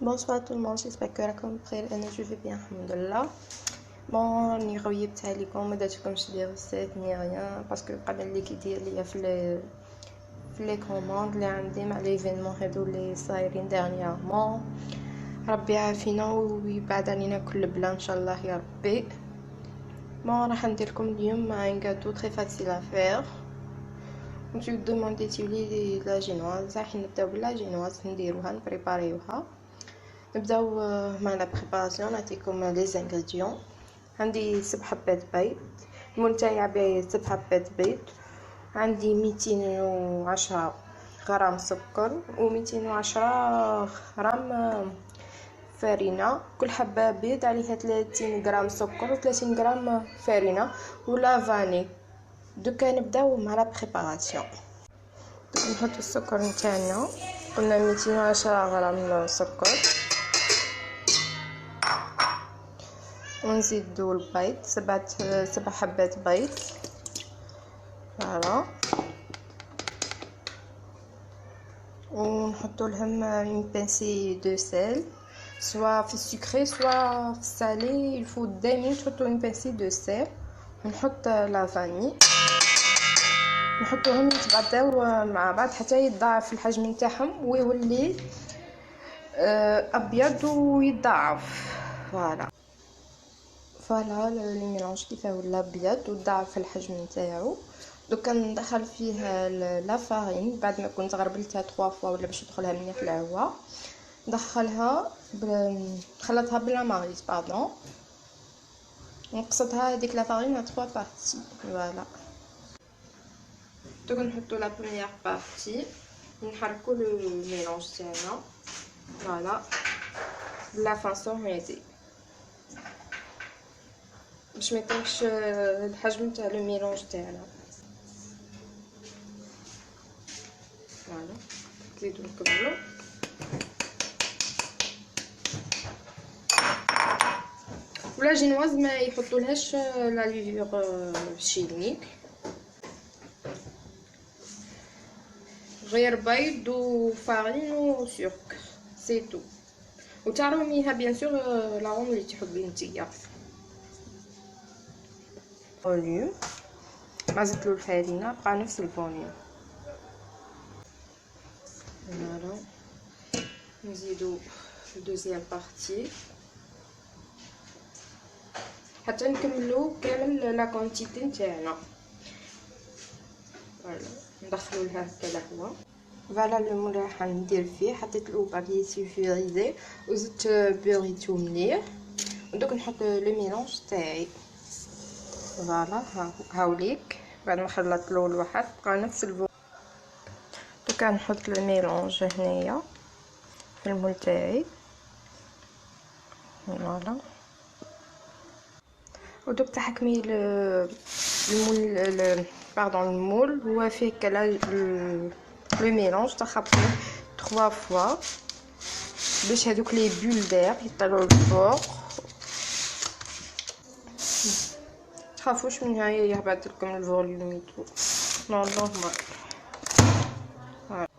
Bonsoir tout le monde, j'espère que راكم بخير. انا جو في بيان الحمد لله. بون راني غيبت عليكم، ما درتكمش دي ريسيت ني ريان باسكو قبل اللي كيدير ليا في لي كوموند اللي عندي مع ليفينمون هادو اللي صايرين ديرنييرمون. ربي يعافينا ويبعد علينا كل بلا ان شاء الله يا ربي. بون راح ندير لكم اليوم ان غاتو تري فاسيل ا فير. كنتو دومونديتولي لا جينواز، راح نبداو بلا جينواز نديروها نبريباريوها. نبداو مع لا بريباراسيون. نعطيكم لي زانغريديون. عندي 7 حبات بيض، المول تاعي عباية 7 حبات بيض. عندي 210 غرام سكر و 210 غرام فرينة. كل حبة بيض عليها 30 غرام سكر و 30 غرام فرينة ولا فاني. دوكا نبداو مع لا بريباراسيون. نحط السكر نتاعنا، قلنا 210 غرام سكر، ونزيدو البيض 7 حبات بيض. فوالا، ونحطو لهم اون بانسي دو سيل، سوا في السكري سوا في السالي. الفو دائما تحطو اون بانسي دو سيل. ونحط لا فاني، نحطوهم يتغداو مع بعض حتى يتضاعف الحجم نتاعهم ويولي ابيض ويتضاعف. فوالا لو ميلونج كيفاه ولا ابيض وضاعف الحجم نتاعو. دوكا ندخل فيه لا فارين بعد ما كنت غربلتها 3 فوا ولا باش تدخلها مليح الهواء. ندخلها نخلطها بلا ماريز باردون، نقصدها هذيك لا فارين ا 3 بارتي. فوالا، دوكا نحطو لا بروميير بارتي، نحركو لو ميلونج تاعنا. فوالا بلا فاصون هادي باش ما يطيحش الحجم تاع لو ميلونج تاعنا. فوالا نزيدو نكملو. ولا جينواز ما يحطولهاش لا ليفور شيميك، غير بيض وفارين وسكر سي تو. وتعرميها بيان سور لاغوم اللي تحبي نتيا. فوليوم ما زدتلو الفارينه، بقى نفس الفوليوم. فوالا نزيدو دوزيام بارتي حتى نكملو كامل لا كونتيتي نتاعنا. فوالا ندخلو لها هكا الهواء. فوالا لو مول راح ندير فيه، حطيت له بابي سولفوريزي وزدت بوريتو مليح. ودوك نحط لو ميلونج تاعي. فوالا هاوليك بعد ما خلطت له الواحد بقى نفس الفو. دوكا نحط الميلونج هنايا في المول تاعي. فوالا، ودوك تحكمي المول باردون المول هو فيه كلا لو ميلونج تخبطيه 3 فوا باش هذوك لي بول دير يطلعوا للفوق. تخافوش من هاي يهبط لكم الفوليوم يتو نورمال.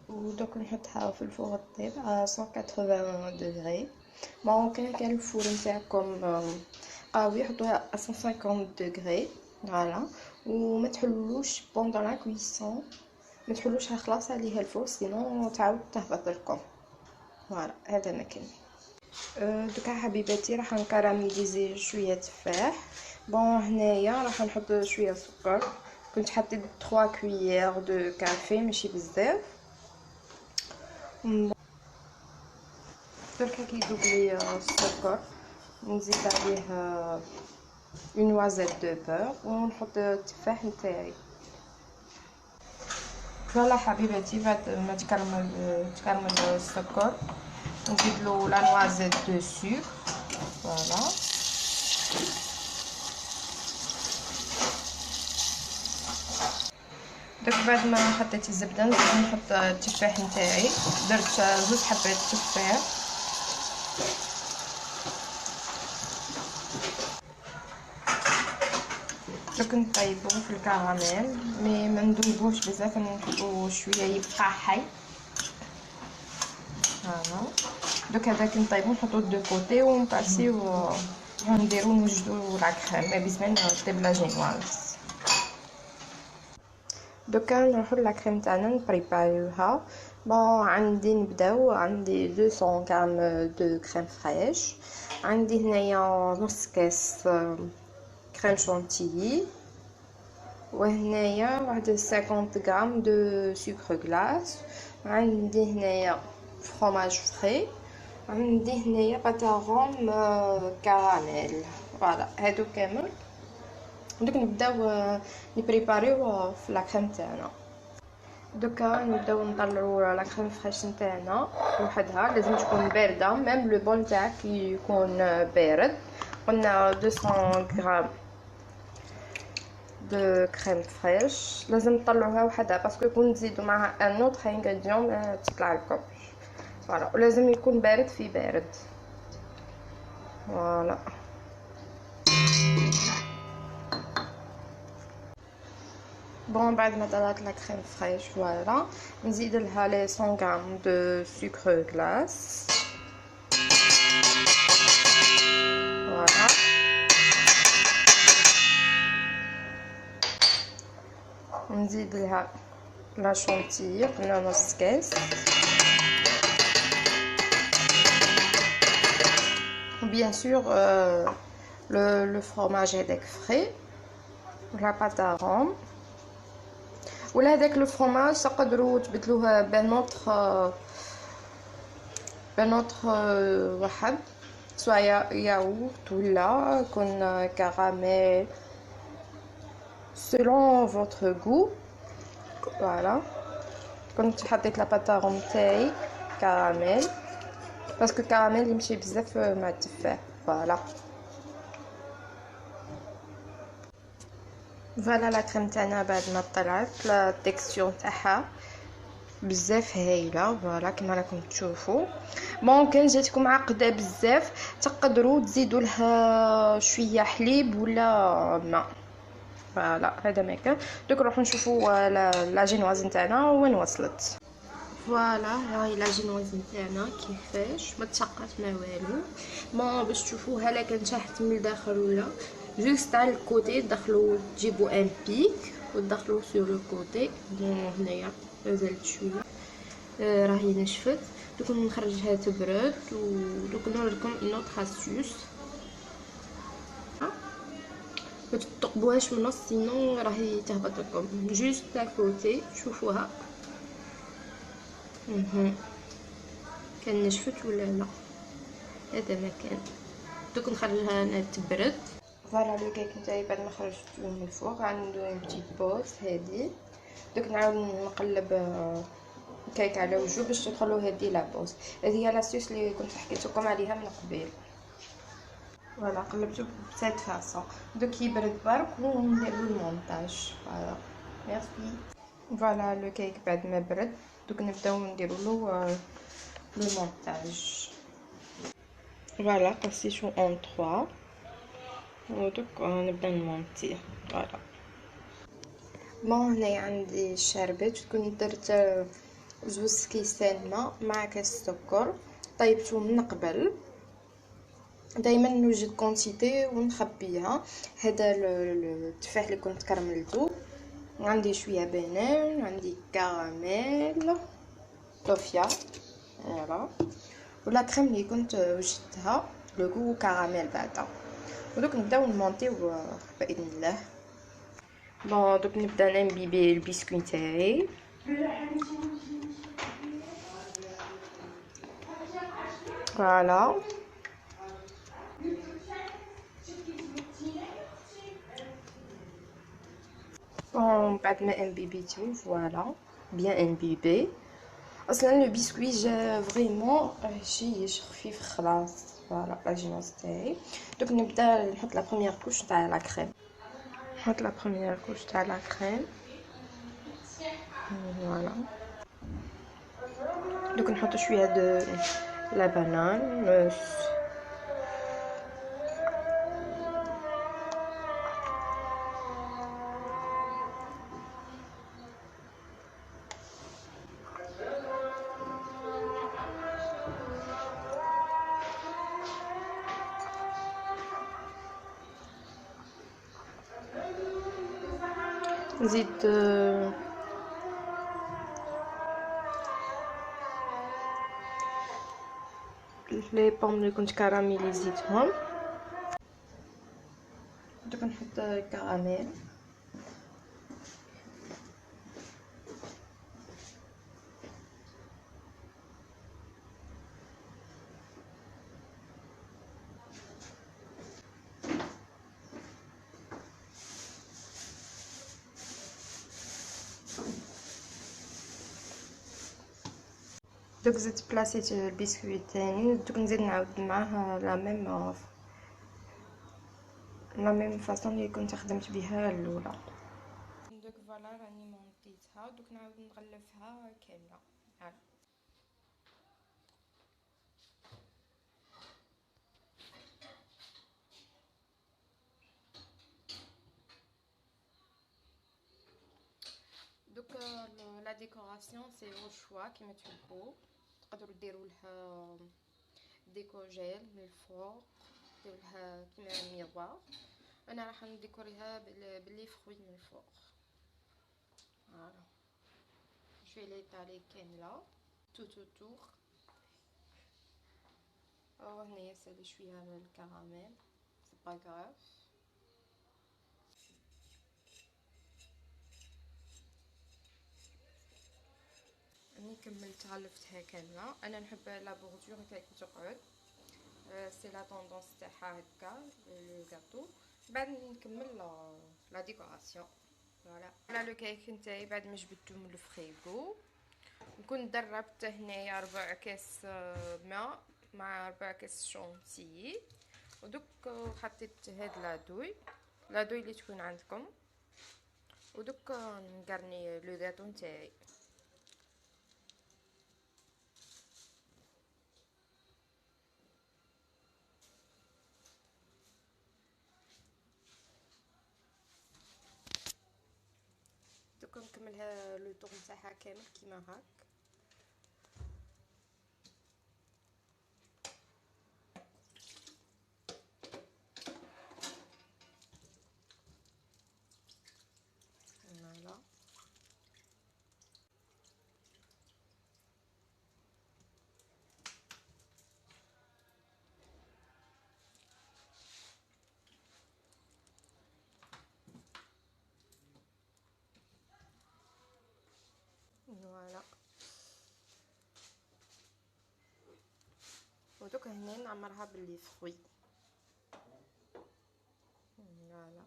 ودوك نحطها في الفوغ طيب على 180 دوغري. بون كان الفور نتاعكم قوي حطوها على 150 دوغري. فوالا، وما تحلوش بوندون لا كويسون، ما تحلوش خلاص عليها الفوق سينو تعاود تهبط لكم. فوالا هذا مكان. دوكا حبيباتي راح نكراميليزي شويه تفاح. بون هنايا راح نحط شويه سكر، كنت حطيت 3 كويير دو كافي ماشي بزاف. دركا كيذوب لي السكر نزيد عليه اون نوازيت دو بور ونحط التفاح نتاعي. فوالا حبيباتي بعد ما تكرمل السكر نزيدلو لا نوازيت دو سكر. فوالا دوك بعد ما حطيت الزبده نزيد نحط التفاح نتاعي. درت 2 حبات تفاح. دوك نطيبو في الكراميل مي ما ندوبوش بزاف، نحطو شويه يبقى حي. فوالا دوك هذاك نطيبو نحطو دو كوتي ونباسيو ونديرو نوجدو لا كريم مي بزمان طيب لا جينواز. دوكا نروحو لا كريم تاعنا نبريباريوها. بون عندي نبداو، عندي 200 غرام دو كريم فريش، عندي هنايا نص كاس كريم شونتيي، وهنايا واحد 50 غرام دو سكر غلاس، عندي هنايا فرomاج فري، عندي هنايا باتاغون كراميل. فوالا هادو كامل. دوك نبداو نبريباريو في لا كريم تاعنا. دوكا نبداو نطلعو لا كريم فريش نتاعنا وحدها، لازم تكون بارده، ميم لو بول تاعك يكون بارد. قلنا 200 غرام دو كريم فريش لازم تطلعوها وحدها، باسكو يكون تزيدوا معها ان اوتر انغريديون ما تطلع لكم. فوالا ولازم يكون بارد في بارد. فوالا بون بعد ما طلعت لا كريم فريش فوالا نزيد لها لي 100 غرام دو سكر غلاس. فوالا نزيد لها لا شونتيي، قلنا نص كاس، وبيان سور لو فرomاج هذاك فري، ولا باتاغون، ولا هذاك لو فرomاج تقدروا تبدلوه بان اوتر واحد، سوا ياورت ولا يكون كراميل selon votre goût. فوالا كنت حطيت لا باتاغون تاعي كراميل باسكو كراميل يمشي بزاف مع التفاح. فوالا فوالا لا كريم تاعنا بعد ما طلعت لا تيكستور تاعها بزاف هايله. فوالا كما راكم تشوفوا. بون كان جاتكم عقده بزاف تقدروا تزيدوا لها شويه حليب ولا ماء. فوالا هذا ما كان. دوك نروحوا نشوفوا لا جينواز نتاعنا وين وصلت. فوالا هاي لا جينواز نتاعنا كيفاش ما تشقات ما والو. ما باش تشوفوها لا كان شحت من الداخل ولا جوست على الكوتي تدخلوا تجيبوا ان بيك وتدخلوا سور لو كوتي. بون هنايا مازالت شويه راهي نشفت. دوك نخرجها تبرد ودوك نوريكم اون اوتر اسيوس. ما تطقبوهاش من النص سينو راهي تهبط لكم. جوست تاع كوتي شوفوها كان نشفت ولا لا. هذا ما كان. دوك نخرجها انا تبرد. فوالا لو كيك نتاعي بعد ما خرجته من الفوق عنده بتيت بوز هادي. دوك نعاود نقلب كيك على وجهه باش تدخلو هادي لابوز. هذه هي لاسيوس اللي كنت حكيت لكم عليها من قبل. فوالا قلبته بسات فاصون. دوك يبرد برك ونديرو المونتاج. فوالا ميرسي. فوالا لو كيك بعد ما برد دوك نبداو نديرو له لو مونتاج. فوالا قصيتو اون 3 ودوك نبدا نمونتيه. فوالا بون هنايا عندي الشربات. كنت درت 2 كيسان ماء مع كاس سكر طيبته من قبل. دائما نوجد كونتيتي ونخبيها. هذا التفاح اللي كنت كرملته، عندي شويه بنان، عندي كراميل طوفيا فوالا، ولا كريم اللي كنت وجدتها لو غو كراميل بعدا. ودوك نبداو نمونطيو باذن الله. بون دوك نبدا نمبيبي البسكويت تاعي. فوالا بون بعد ما امبيبيتو فوالا بيان امبيبي. اصلا لو بسكويت جا فريمون جي خفيف خلاص. فوالا لا جينوس تاعي. دوك نبدا نحط لا بروميير كوش تاع لا كريم. نحط لا بروميير كوش تاع لا كريم. فوالا دوك نحط شويه دو لا بانان نزيد لي بوم اللي كنت كراميلي زيتهم. دوك نحط الكراميل. دوك زدت بلاصيت البسكويت الثاني، دوك نزيد نعاود معاه لا ميم فاصون اللي كنت خدمت بها الاولى. دوك فوالا راني مونطيتها، دوك نعاود نغلفها كامله. هاك دوك لا ديكوراسيون سي او شوا كيما تحبوا. تقدروا ديروا لها ديكور جيل من الفوق، ديروا لها كيما ميروار. انا راح نديكوريها باللي فروي من الفوق. فوالا جو لي طالي كامله تو تور. هنايا سالي شويه من الكراميل، سي با غراف. راني كملت غلفتها كامله. انا نحب لا بوردور هكا كي تقعد، سي لا طوندونس تاعها هكا لو غاتو. بعد نكمل لا ديكوراسيون. فوالا لو كيك نتاعي بعد ما جبدته من الفريغو. نكون دربت هنايا 4 كاس ماء مع 4 كاس شونتيي. ودوك حطيت هاد لادوي اللي تكون عندكم. ودوك نقرني لو غاتو نتاعي. دوك نكملها لو طور نتاعها كامل كيما هاك. فوالا فوالا. ودوك هنا نعمرها باللي فروي. فوالا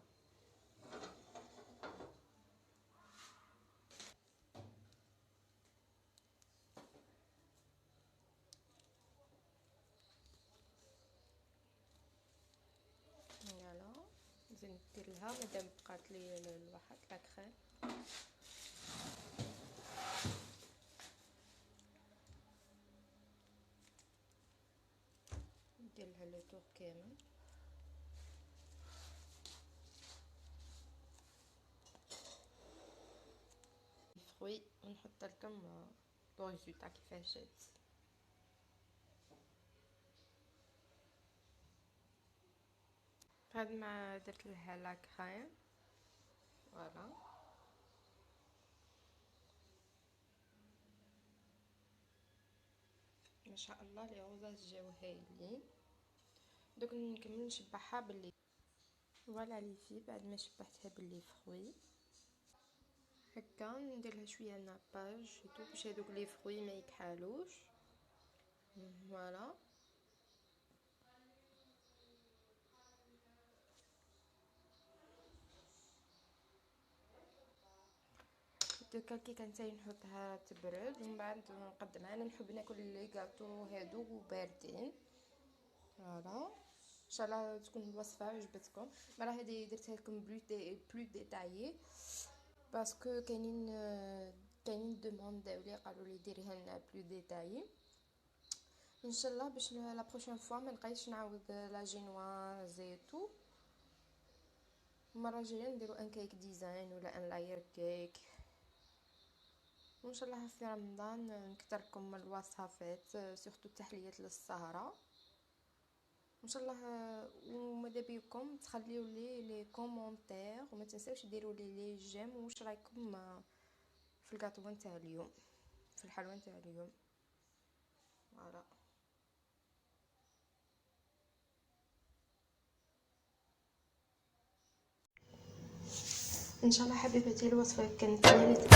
فوالا. نزيد ندير لها مادام بقات لي الواحد لا كريم. ندير لها لو طور كامل. الفروي ونحط لكم لو ريزولتا كيفاش جات. بعد ما درت لها لا كريم. فوالا ما شاء الله لي غوزاج جاو هايلين. دوك نكمل نشبعها باللي. فوالا لي في بعد ما شبعتها باللي فروي هكا ندير لها شويه ناباج باش هذوك لي فروي ما يكحالوش. فوالا دوكا الكيكه نتاعي نحطها تبرد ومن بعد نقدمها. انا نحب ناكل لي غاتو هادو باردين. فوالا ان شاء الله تكون الوصفه عجبتكم. مرة هذه درتها لكم بلو ديتايي باسكو كاينين دومونداو لي قالوا لي ديريها لنا بلو ديتايي. ان شاء الله باش لا بروشين فوا ما نبقايش نعاود لا جينواز زيتو. المره الجايه نديرو ان كيك ديزاين ولا ان لاير كيك. وان شاء الله في رمضان نكثركم الوصفات سورتو التحليات للسهره. ان شاء الله. وماذا بيكم تخليو لي كومونتير، وما تنساوش ديروا لي جيم. واش رايكم في الكاطو نتاع اليوم، في الحلوى نتاع اليوم؟ فوالا. ان شاء الله حبيبتي الوصفه كانت نالت